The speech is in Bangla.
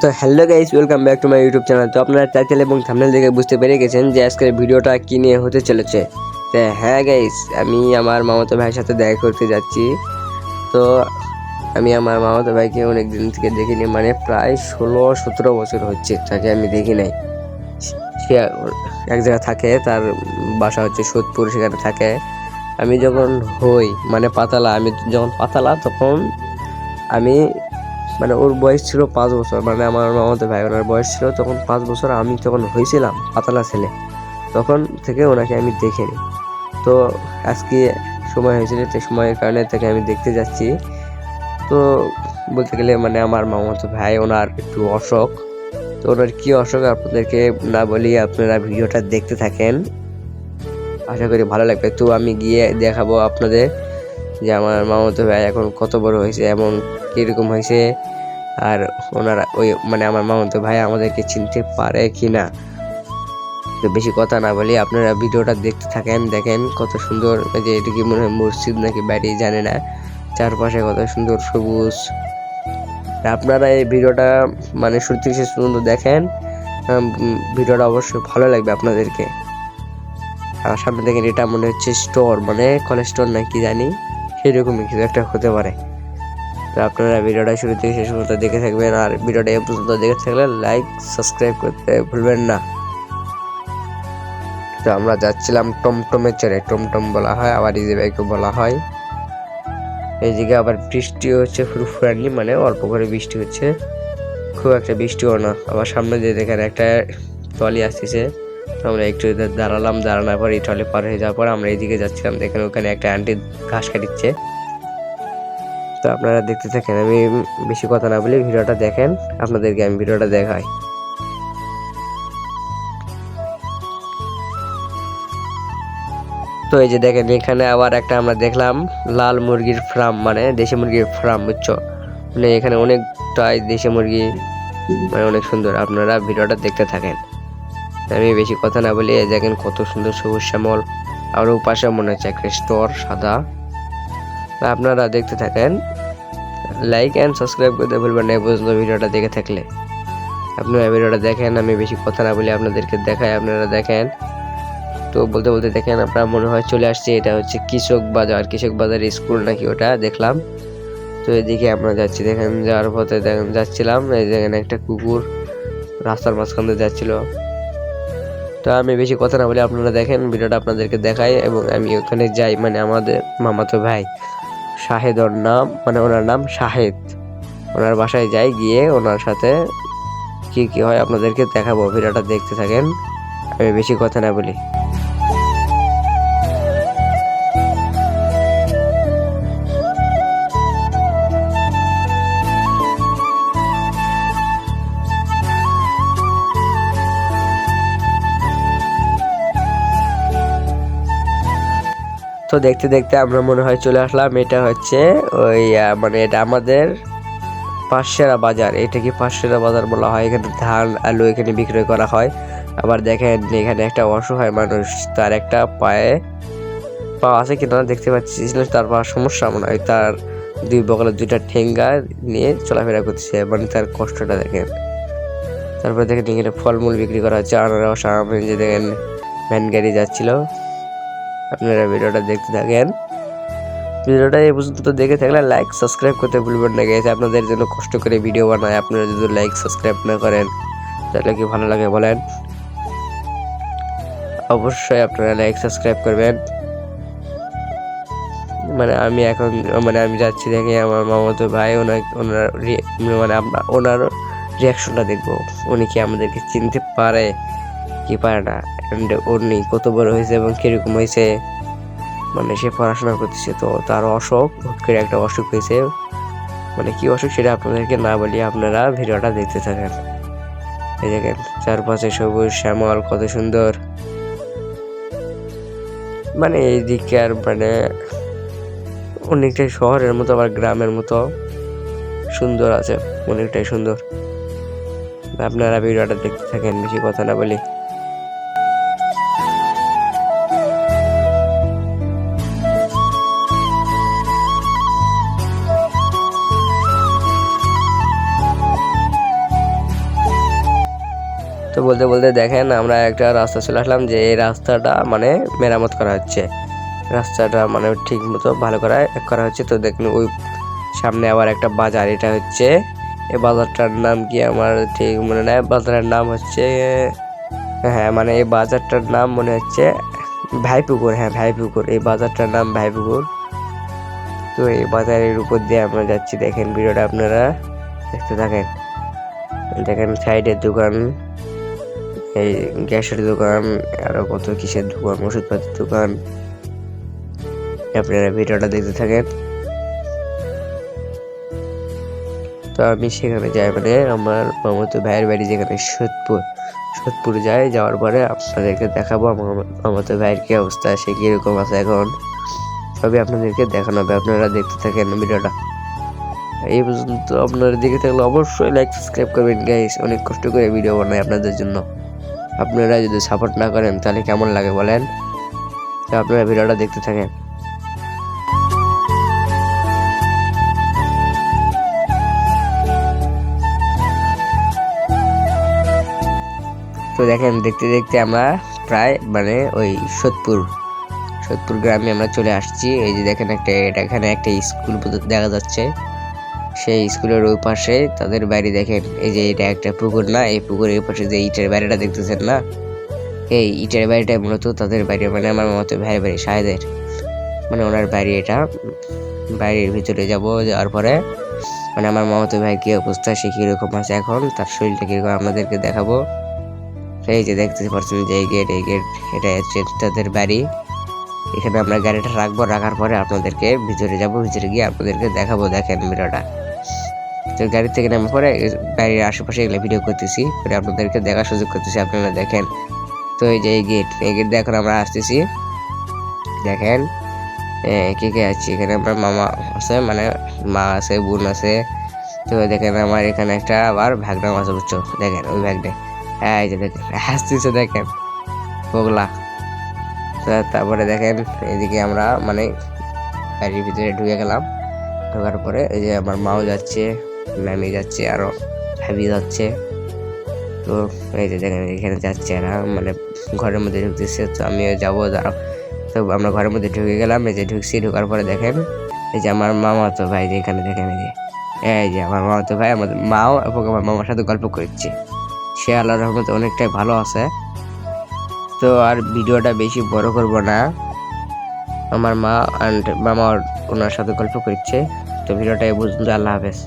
তো hello guys, welcome back to my YouTube channel. তো আপনারা টাইটেল এবং থাম্বনেল দেখে বুঝতে পেরে গেছেন যে আজকের ভিডিওটা কি নিয়ে হতে চলেছে। তো হ্যাঁ গাইস, আমি আমার মামাতো ভাইয়ের সাথে দেখা করতে যাচ্ছি। তো আমি আমার মামাতো ভাইকে অনেক দিন থেকে দেখিনি, মানে প্রায় 16-17 বছর হচ্ছে তাকে আমি দেখি নাই। সে এক জায়গায় থাকে, তার বাসা হচ্ছে সোদপুর, সেখানে থাকে। আমি যখন হই মানে পাতালা, আমি যখন পাতালা তখন আমি মানে ওর বয়স ছিল 5 বছর, মানে আমার মামাতো ভাই ওনার বয়স ছিল তখন 5 বছর, আমি তখন হয়েছিলাম পাতলা ছেলে, তখন থেকে ওনাকে আমি দেখিনি। তো আজকে সময় হয়েছিল, তো সময়ের কারণে তাকে আমি দেখতে যাচ্ছি। তো বলতে গেলে মানে আমার মামাতো ভাই ওনার একটু অসুখ, তো ওনার কি অসুখ আপনাদেরকে না বলি, আপনারা ভিডিওটা দেখতে থাকেন, আশা করি ভালো লাগবে। তো আমি গিয়ে দেখাবো আপনাদের যে আমার মামাতো ভাই এখন কত বড় হয়েছে এবং কিরকম হয়েছে, আর ওনারা ওই মানে আমার মামাতো ভাই আমাদেরকে চিনতে পারে কিনা। তো বেশি কথা না বলি, আপনারা ভিডিওটা দেখতে থাকেন, দেখেন কত সুন্দর, যে এটা কি মনে হয় মসজিদ নাকি বাড়ি জানে না, চারপাশে কত সুন্দর সবুজ। আপনারা এই ভিডিওটা মানে শুরু থেকে শেষ পর্যন্ত দেখেন, ভিডিওটা অবশ্যই ভালো লাগবে আপনাদেরকে। আর সামনে দেখেন, এটা মনে হচ্ছে স্টোর, মানে কলেজ স্টোর নাকি জানি, সেরকমই কিছু একটা হতে পারে। তো আপনারা ভিডিওটা শুরু থেকে শেষ পর্যন্ত দেখে থাকবেন, আর ভিডিওটা এই পর্যন্ত দেখে থাকলে লাইক সাবস্ক্রাইব করতে ভুলবেন না। তো আমরা যাচ্ছিলাম টমটমে চড়ে, টমটম বলা হয়, আবার ইজি বাইকও বলা হয়। এইদিকে আবার বৃষ্টি হচ্ছে ফুরফুরানি, মানে অল্প করে বৃষ্টি হচ্ছে, খুব একটা বৃষ্টিও না। আবার সামনে দিয়ে দেখেন একটা ট্রলি আসতেছে, তো আমরা একটু দাঁড়ালাম, দাঁড়ানোর পর এই ট্রলি পার হয়ে যাওয়ার পর আমরা এইদিকে যাচ্ছিলাম, দেখেন ওখানে একটা আন্টি ঘাস কাটিচ্ছে। তো আপনারা দেখতে থাকেন, আমি বেশি কথা না বলি ভিডিওটা দেখেন, আপনাদেরকে আমি ভিডিওটা দেখাই। তো এই যে দেখেন, এখানে আবার একটা আমরা দেখলাম লাল মুরগির ফার্ম, মানে দেশি মুরগির ফার্ম, বুঝছো, মানে এখানে অনেকটাই দেশি মুরগি, মানে অনেক সুন্দর। আপনারা ভিডিওটা দেখতে থাকেন, আমি বেশি কথা না বলি। দেখেন কত সুন্দর সবুজ শ্যামল, আর ওপাশে মনে হচ্ছে একটা স্টোর সাদা। আপনারা দেখতে থাকেন, লাইক অ্যান্ড সাবস্ক্রাইব করতে ভুলবেন না এই পর্যন্ত ভিডিওটা দেখে থাকলে। আপনারা ভিডিওটা দেখেন, আমি বেশি কথা না বলি আপনাদেরকে দেখাই, আপনারা দেখেন। তো বলতে বলতে দেখেন আপনার মনে হয় চলে আসছে, এটা হচ্ছে কৃষক বাজার, কৃষক বাজার স্কুল নাকি ওটা দেখলাম। তো এদিকে আমরা যাচ্ছি, দেখেন যাওয়ার পথে দেখেন যাচ্ছিলাম, এই দেখেন একটা কুকুর রাস্তার মাঝখান দিয়ে যাচ্ছিল। তো আমি বেশি কথা না বলে আপনারা দেখেন, ভিডিওটা আপনাদেরকে দেখাই এবং আমি ওখানে যাই, মানে আমাদের মামাতো ভাই শাহেদ ওর নাম, মানে ওনার নাম শাহেদ, ওনার বাসায় যাই, গিয়ে ওনার সাথে কি কি হয় আপনাদেরকে দেখাবো, ভিডিওটা দেখতে থাকেন, আমি বেশি কথা না বলি। তো দেখতে দেখতে আমরা মনে হয় চলে আসলাম, এটা হচ্ছে ওই মানে এটা আমাদের পাঁচশেরা বাজার। এটা কি পাঁচশেরা বাজার বলা হয়, এখানে ধান আলু এখানে বিক্রয় করা হয়। আবার দেখেন এখানে একটা অসহায় মানুষ, তার একটা পায়ে পা আছে কিনা দেখতে পাচ্ছি, তার পা সমস্যা মনে হয়, তার দুই বগলে দুইটা ঠেঙ্গা নিয়ে চলাফেরা করতেছে, মানে তার কষ্টটা দেখেন। তারপরে দেখেন এখানে ফলমূল বিক্রি করা হচ্ছে, আনারস আম, যে দেখেন ভ্যান গাড়ি যাচ্ছিল। আপনারা ভিডিওটা দেখতে থাকেন, ভিডিওটা এই পর্যন্ত দেখে থাকলে লাইক সাবস্ক্রাইব করতে ভুলবেন না গাইস, আপনাদের জন্য কষ্ট করে ভিডিও বানায়, আপনারা যদি লাইক সাবস্ক্রাইব না করেন তাহলে কি ভালো লাগে বলেন। অবশ্যই আপনারা লাইক সাবস্ক্রাইব করবেন। মানে আমি এখন মানে আমি যাচ্ছি, দেখে আমার মামাতো ভাই মানে ওনার রিয়াকশনটা দেখবো, উনি কি আমাদেরকে চিনতে পারে কি পারে না, এন্ড উনি কত বড় হয়েছে এবং কিরকম হয়েছে। মানে সে পড়াশোনা করতেছে, তো তার অসুখ, হুট করে একটা অসুখ হয়েছে, মানে কি অসুখ সেটা আপনাদেরকে না বলি, আপনারা ভিডিওটা দেখতে থাকেন। এই দেখেন চারপাশে সবুজ শ্যামল, কত সুন্দর, মানে এইদিকে আর মানে অনেকটাই শহরের মতো আবার গ্রামের মতো সুন্দর আছে, অনেকটাই সুন্দর। আপনারা ভিডিওটা দেখতে থাকেন, বেশি কথা না বলি। তো বলতে বলতে দেখেন আমরা একটা রাস্তা চলে আসলাম, যে এই রাস্তাটা মানে মেরামত করা হচ্ছে, রাস্তাটা মানে ঠিক মতো ভালো করা হচ্ছে। তো দেখুন ওই সামনে আবার একটা বাজার, এটা হচ্ছে এই বাজারটার নাম কি আমার ঠিক মনে নাই, বাজারের নাম হচ্ছে, হ্যাঁ মানে এই বাজারটার নাম মনে হচ্ছে ভাইপুকুর, হ্যাঁ ভাইপুকুর, এই বাজারটার নাম ভাইপুকুর। তো এই বাজারের উপর দিয়ে আমরা যাচ্ছি, দেখেন ভিডিওটা আপনারা দেখতে থাকেন। দেখেন সাইডের দোকান, এই গ্যাসের দোকান, আরো কত কিসের দোকান, ওষুধপাতির দোকান, আপনারা ভিডিওটা দেখতে থাকেন। তো আমি সেখানে যাই, মানে আমার মামাতো ভাইয়ের বাড়ি যেখানে সোদপুর যাই, যাওয়ার পরে আপনাদেরকে দেখাবো আমার মামাতো ভাইয়ের কি অবস্থা, সে কিরকম আছে এখন, সবই আপনাদেরকে দেখানো হবে। আপনারা দেখতে থাকেন ভিডিওটা। এই পর্যন্ত আপনারা দেখে থাকলে অবশ্যই লাইক সাবস্ক্রাইব করবেন গাইস, অনেক কষ্ট করে ভিডিও বানাই আপনাদের জন্য। আপনারা যদি সাপোর্ট না করেন তাহলে কেমন লাগে বলেন। তো আপনারা ভিডিওটা দেখতে থাকেন। তো দেখেন দেখতে দেখতে আমরা প্রায় মানে ওই সোদপুর গ্রামে আমরা চলে আসছি। এই যে দেখেন এখানে একটা স্কুল দেখা যাচ্ছে, সেই স্কুলের ওই পাশে তাদের বাড়ি। দেখেন এই যে এটা একটা পুকুর না, এই পুকুরের পাশে যে ইটের বাড়িটা দেখতেছেন না, এই ইটের বাড়িটা মূলত তাদের বাড়ি, মানে আমার মতো ভাইয়ের বাড়ি শাহেদের, মানে ওনার বাড়ি এটা। বাড়ির ভিতরে যাওয়ার পরে মানে আমার মামাতো ভাই কি অবস্থা, সে কিরকম আছে এখন, তার শরীরটা কিরকম আপনাদেরকে দেখাবো। এই যে দেখতে পাচ্ছেন যে এই গেট এটা হচ্ছে তাদের বাড়ি। এখানে আমরা গাড়িটা রাখার পরে আপনাদেরকে ভিতরে গিয়ে আপনাদেরকে দেখাবো। দেখেন ভিডিওটা। তো গাড়ি থেকে নামার পরে বাড়ির আশেপাশে এগুলো ভিডিও করতেছি, পরে আপনাদেরকে দেখার সুযোগ করতেছি, আপনারা দেখেন। তো এই যে এই গেট দিয়ে এখন আমরা আসতেছি। দেখেন কে কে আছে এখানে, আমার মামা আছে, মানে মা আছে, বোন আছে। তো দেখেন আমার এখানে একটা আবার ভাগনাম আছে, বুঝছো, দেখেন ওই ভাগনে, হ্যাঁ এই যে দেখেন হাসতেছে, দেখেন বগলা। তারপরে দেখেন এদিকে আমরা মানে বাড়ির ভিতরে ঢুকে গেলাম। ঢোকার পরে এই যে আমার মাও যাচ্ছে, নানি যাচ্ছে, আরো ভাবি যাচ্ছে। তো এই যে দেখেন এখানে যাচ্ছে এরা, মানে ঘরের মধ্যে ঢুকতেছে। তো আমিও যাবো, দাঁড়াও। তো আমরা ঘরের মধ্যে ঢুকে গেলাম, এই যে ঢোকার পরে দেখেন এই যে আমার মামাতো ভাই, যে এখানে দেখেন এই যে আমার মামাতো ভাই, আমাদের মাও এবং আমার মামার সাথে গল্প করছে। সে আল্লাহর রহমতে অনেকটাই ভালো আছে। তো আর ভিডিওটা বেশি বড় করব না, আমার মা অ্যান্ড মামা ওনার সাথে গল্প করছে। তো ভিডিওটা এই পর্যন্ত, আল্লাহ হাফেজ।